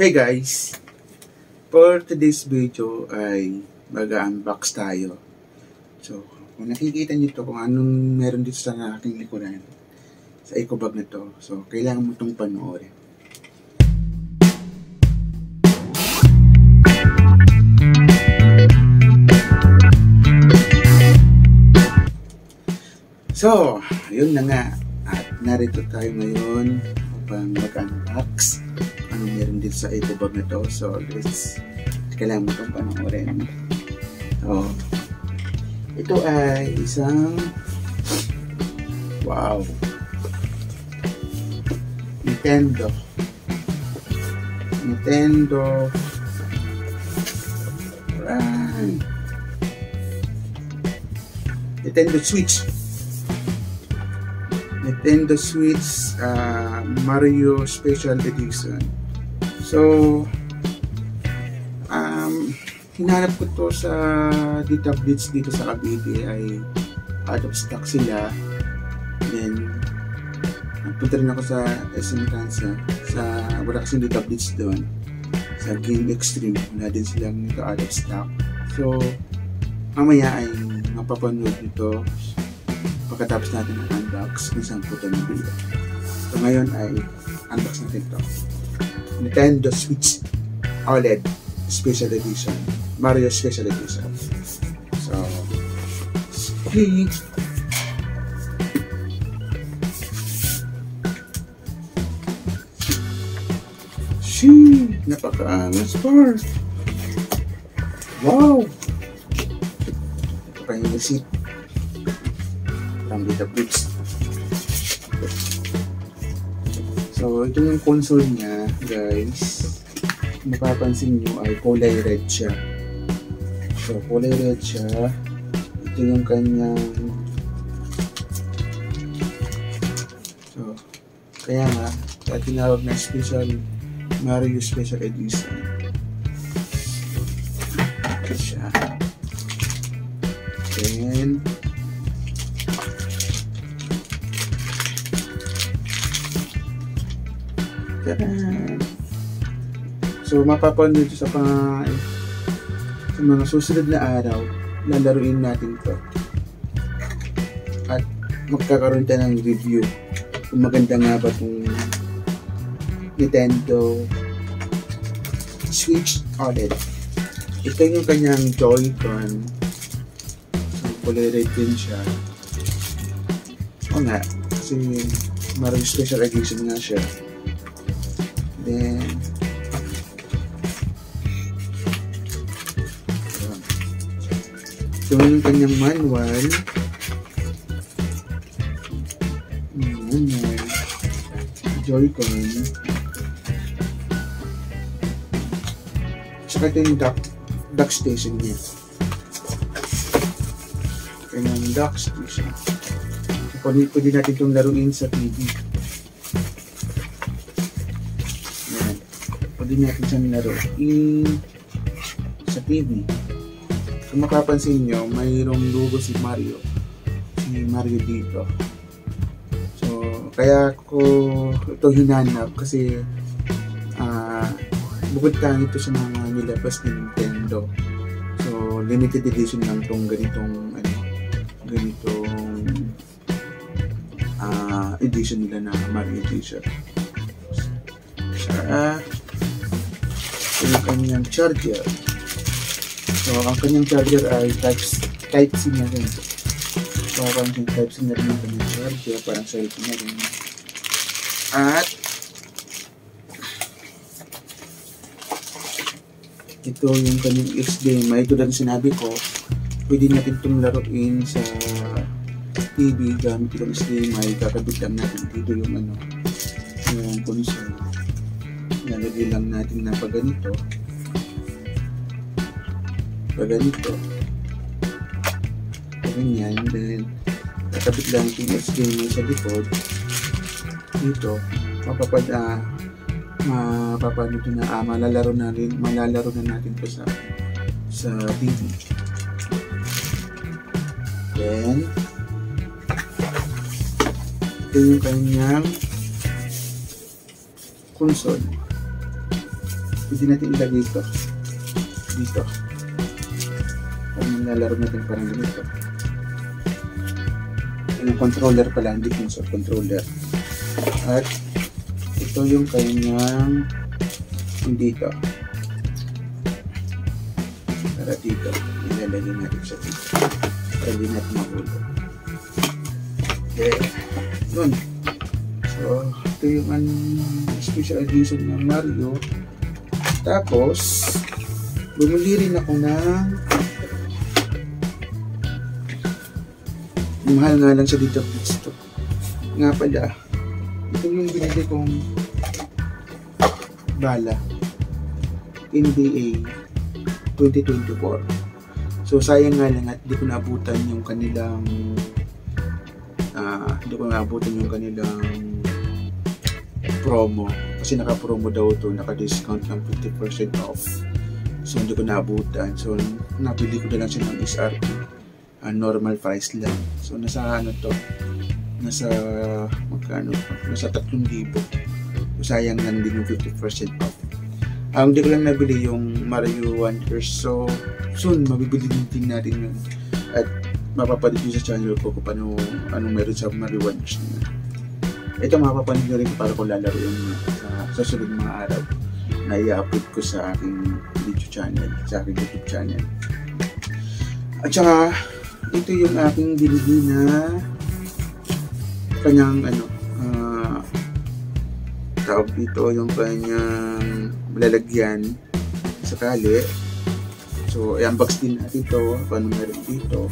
Hey guys! For today's video ay mag-unbox tayo. So, kung nakikita nyo ito, kung anong meron dito sa aking likuran, sa eco bag na to, so kailangan mo itong panoorin. So, yun na nga. At narito tayo ngayon upang mag-unbox anong meron dito sa eco bag na to. So, kailangan mo itong panoorin. So, ito ay isang wow! Nintendo Switch Mario Special Edition. So, hinanap ko to sa Dita Blitz dito sa Cavite, ay out of stock sila. Then, nagpunta rin ako sa SM Kansas, wala kasing Dita Blitz doon. Sa Game Extreme, wala din silang nito out of stock. So, mamaya ay mapapanood nito pagkatapos natin ng unbox kung saan po ito nabili. So ngayon ay unbox natin ito. Nintendo Switch OLED Special Edition, Mario Special Edition. So, napaka-angas par. Wow! Ito pa yung receipt from Dita Blitz. So, ito yung console niya, guys. Mapapansin nyo ay kulay red siya. So, kulay red siya. Ito yung kanyang kaya nga, tinawag na Special Mario Special Edition. Ito siya. Then, so mapapanood dito sa mga susunod na araw, lalaruin natin to at magkakaroon tayo ng review kung maganda nga ba itong Nintendo Switch OLED. Ito yung kanyang Joy-Con, so kulay red din siya. O nga, kasi Mario Special Edition nga siya. Then, ito yung kanyang manual. Joy-Con. Saka ito yung dock station niya. Kanyang dock station. Pwede natin itong laruin sa TV. Pwede natin siyang laruin sa TV. Kung makapansin nyo, mayroong logo si Mario dito. So, kaya ko ito hinanap kasi bukod tayo ito sa mga nilabas ni Nintendo. So, limited edition lang itong ganitong edition nila na Mario Edition. Yung kanyang charger. So, ang kanyang charger ay Type-C na rin. So, parang yung Type-C na rin yung kanyang charger. Parang cellphone na rin. At ito yung kanyang HDMI. Ito lang sinabi ko, pwede natin itong laruin sa TV gamit yung HDMI. Kakabit lang natin dito yung yung console. Nalagay lang natin na pag ganito, ganyan, then kakabit lang yung HDMI sa likod dito, malalaro na natin ito sa TV. Then ito yung kanyang console. Pwede natin ilagay ito dito. Parang nilalaro natin parang ganito. Yung controller pala, hindi console controller. At ito yung kanyang dito. Para dito, ilalagay natin siya dito. Para hindi natin mahulog. Okay. Yun. So, ito yung special edition ng Mario. Tapos, bumili rin ako ng mahal nga lang sa dito Blitz to. Nga pala, ito yung binili kong bala. NBA 2024. So, sayang nga lang at di ko naabutan yung kanilang promo. Kasi naka-promo daw to, naka-discount ng 50% off. So, hindi ko naabutan. So, nabili ko na lang siya ng SRP. Normal price lang. So, nasa ano to? Nasa magkano? Nasa 3,000. So, sayang lang din yung 50% off. Hindi ko lang nabili yung Mario Wonders. So, soon, mabibili din natin yun. At mapapanood nyo sa channel ko kung paano, anong meron sa Mario Wonders na. Ito mapapanood nyo rin para ko lalaro yun sa susunod mga araw na i-upload ko sa aking video channel, sa aking YouTube channel. At saka, ito yung aking binili na kanyang tawag dito, yung kanyang lalagyan sa tali. So, i-unbox din natin ito, paano meron dito.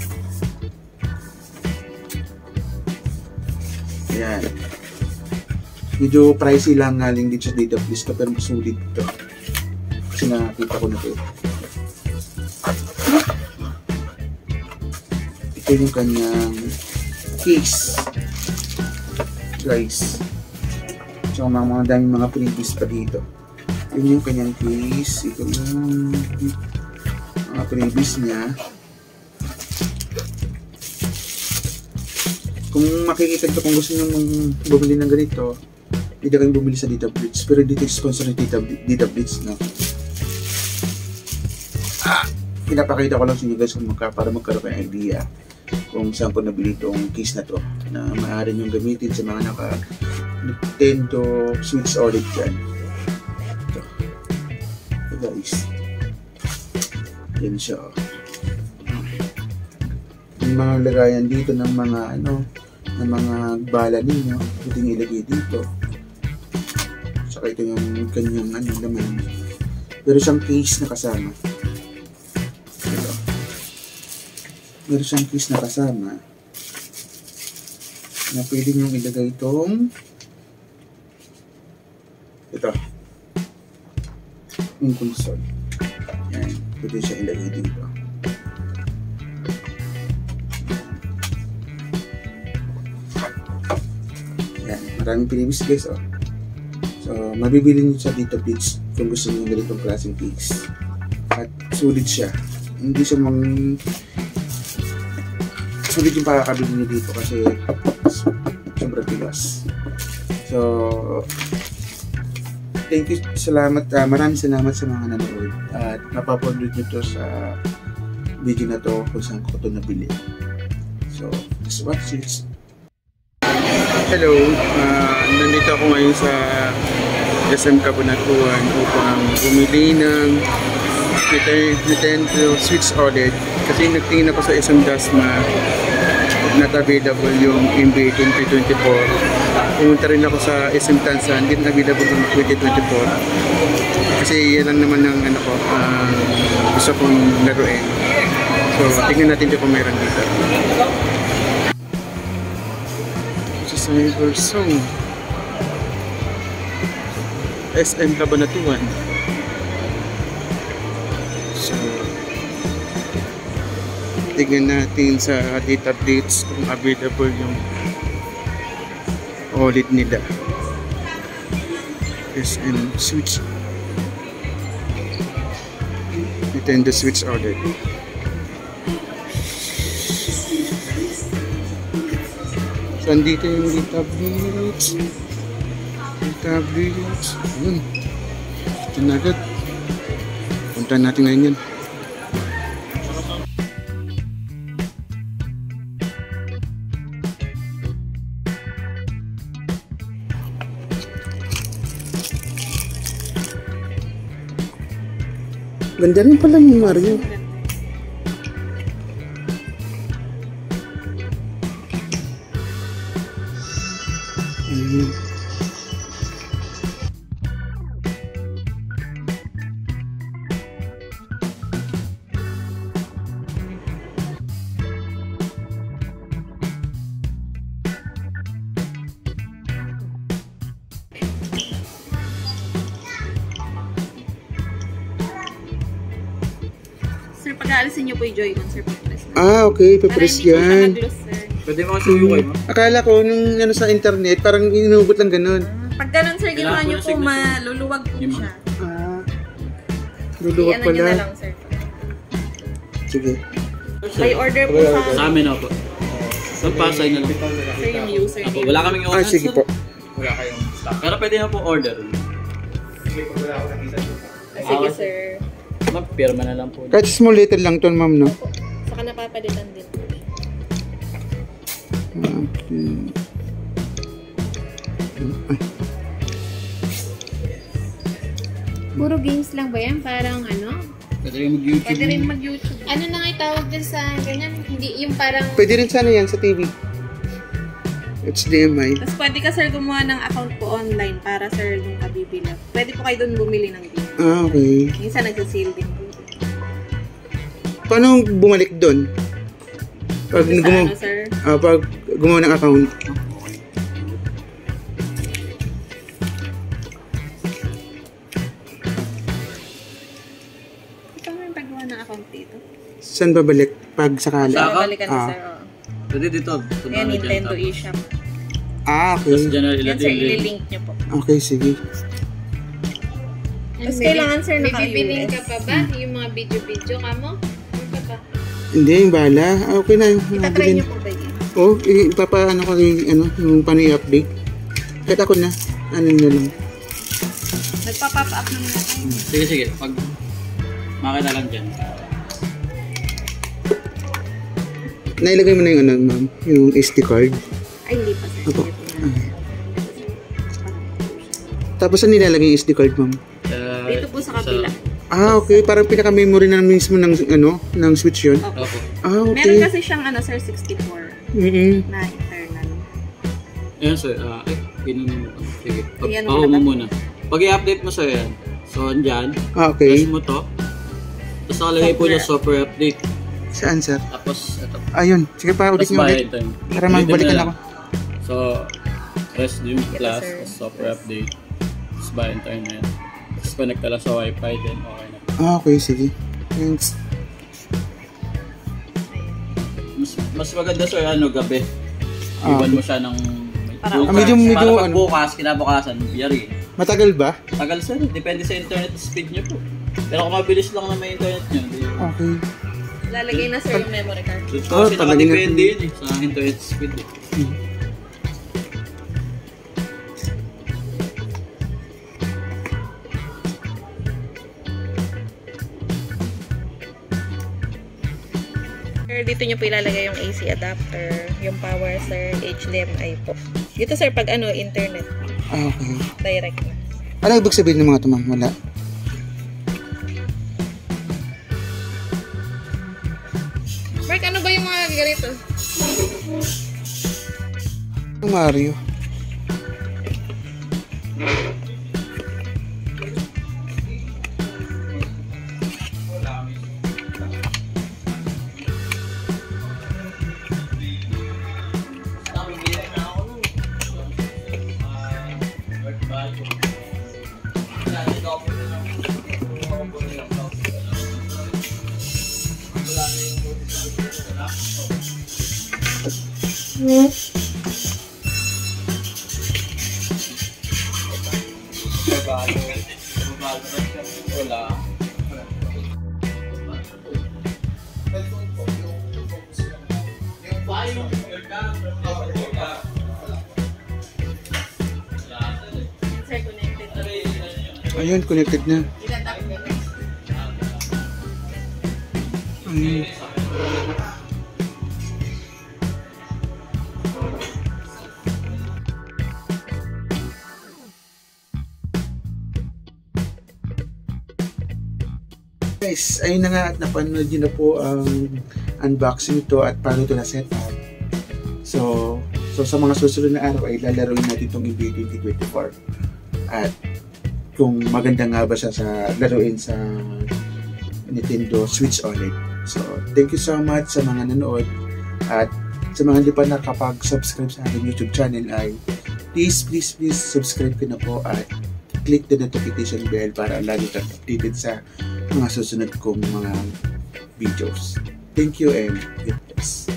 Ayan. Medyo pricey lang nga lang din siya dito, please, pero masulit ito. Kasi nakita ko na ito. Ito yung kanyang case, guys. So, mga daming mga freebies pa dito. Yun yung kanyang case. Ito yung mga freebies niya. Kung makikita ito, kung gusto nyo bumili ng ganito, hindi kayong bumili sa Dita Blitz. Pero dito sponsor ni Dita Blitz, no? Pinapakita ko lang sa inyo guys para magkaroon kayo ng idea kung saan ko nabili itong case na to, na maaari nyo gamitin sa mga Nintendo Switch OLED dyan. Ito guys, yan siya. Yung mga lagayan dito ng mga ng mga bala ninyo, pwedeng ilagay dito. Saka ito yung kanyang laman. Pero siyang case na kasama. Ito. Meron siyang case na kasama na pwede nyo ilagay itong ito, yung console. Yan, pwede siya ilagay dito. Yan, maraming pinibis guys, oh. So, mabibili nyo sa Dita Blitz kung gusto nyo ganitong klaseng case. At sulit siya. Hindi siya sulit yung pakakabili nyo dito kasi sobrang tigas. So, thank you, salamat, maraming salamat sa mga nanonood at mapapanood nyo to sa video na to kung saan ko ito nabili. So, just watch it. Hello, nandito ako ngayon sa SM Cabanatuan upang bumili ng Nintendo Switch OLED kasi nagtingin ako sa SM Dasma, not available yung NBA 2024. Pumunta rin ako sa SM Tansan, hindi available yung 2024 kasi yan lang naman ang gusto kong laruin. So tingnan natin kung meron dito sa Cyber Zone SM Cabanatuan. So tingnan natin sa Dita Blitz kung available yung OLED nila. SM Switch Nintendo Switch OLED. So andito yung Dita Blitz. Dita Blitz. Ito na agad. Puntahan natin ngayon yan. Ganda rin pala yung Mario. Sir, pag-aalisin niyo po yung Joy-Con, sir, pag-press na. Ah, okay. Papress Para hindi po siya yan. mag-loose, sir. Pwede mo kasi yung mo? Akala ko nung ano sa internet, parang inugot lang ganun. Pag ganun, sir, ginawa Kailangan niyo po po, ng signature. maluluwag po Yung siya. Ah, luluwag I-ano niyo na pala. lang, sir. Sige. May order po Sa sa amin ako. So, pasay na lang. sir, yung user Apo, name. wala kaming Ah, order. sige po. Wala kayong stock. Pero pwede na po order. Sige, pag wala ako nakita dito. Sige, sir. Magpirma na lang po. Kahit small letter lang to, ma'am, no? Saka napapalitan din po. Okay. Puro games lang ba yan? Parang ano? Pwede rin mag-YouTube. Pwede rin mag-YouTube. Ano na nga itawag din sa ganyan? Hindi, yung parang... Pwede rin sana yan sa TV. HDMI. Tapos pwede ka, sir, gumawa ng account po online para, sir, yung kabibila. Pwede po kayo doon bumili ng game. Ah, okay. Minsan nagsasale din po. Paano bumalik doon? Pag Sa gumawa, ano, sir? pag gumawa ng account. Ikaw mo yung paggawa ng account dito. Saan babalik? Pag sakali. Sa- Babalikan na, Ah. sir. Oh. Pwede dito. Ayan, Nintendo eShop. Ah, Tapos okay. dyan na Yan, sir, ilagay. ililink nyo po. Okay, sige. Tapos kailangan, sir, May bibiling naka-US. ka pa ba? Yung mga video-video ka mo? Ano ka ba? Hindi, yung bala. Ah, okay na. Itatry nyo po ba yun? Oh, ipapaano ko yung, yung paano i-update. Kahit ako na. Ano na lang. Nagpa-pop up naman na kayo. Sige, sige. Pag makita lang dyan. Nailagay mo na yung ano, ma'am? Yung SD card. Ay, hindi pa, sir. Opo. Hindi po na. Tapos saan nilalagay yung SD card, ma'am? Dito po sa kabila. Ah, okay. Parang pinaka-memory na mismo ng, ano, ng switch yun. Opo. Opo. Ah, Meron okay. kasi siyang, ano, sir, 64 na internal. Ayan, sir. Pinunin mo. Sige. Ayan, Oo wala mo ba? muna. Pag i-update mo, sir, yan. So, andyan. Ah, okay. Press mo to. Tapos nakalagay po niya software update. Saan, sir? Tapos, ito. Ayun. Sige pa, ulit Tapos nyo ulit. bayad time. Para Ulitin magbalikan mo na ako. lang. So, press yung Ito, plus, sir. tapos software update. Tapos bayad time na yan. Tapos connect ka lang sa wifi, then okay na. Ah, okay. Sige. Thanks. Mas maganda, sir, ano, gabi. Ah. Iwan mo siya ng Para- bukas. medyo, Para pag ano. bukas, kinabukasan, yari. Matagal ba? Tagal, sir. Depende sa internet speed niyo po. Pero kung mabilis lang na may internet niyo, di Okay. Lalagay na, sir, yung memory card. Doon Oh, kasi talagang nakadepende yun eh, sa internet speed eh. Sir, dito nyo po ilalagay yung AC adapter, yung power, sir, HDMI po. Dito, sir, pag ano, internet, Ah, okay. direct na. Ano ibig sabihin ng mga ito, ma'am? Wala. Mark, ano ba yung mga ganito? Mario. Wala. Sir, connected. Ayun, connected na. Itatap nyo. Ay. Guys, ayun na nga at napanood nyo na po ang unboxing nito at paano ito na-set up. So sa mga susunod na araw ay lalaroin natin itong EVGA 2024. At kung maganda nga ba siya sa laruin sa Nintendo Switch OLED. So, thank you so much sa mga nanood. At sa mga hindi pa nakapag-subscribe sa aking YouTube channel ay please subscribe ka na po at click the notification bell para lagi kang updated sa mga susunod kong mga videos. Thank you and good bless.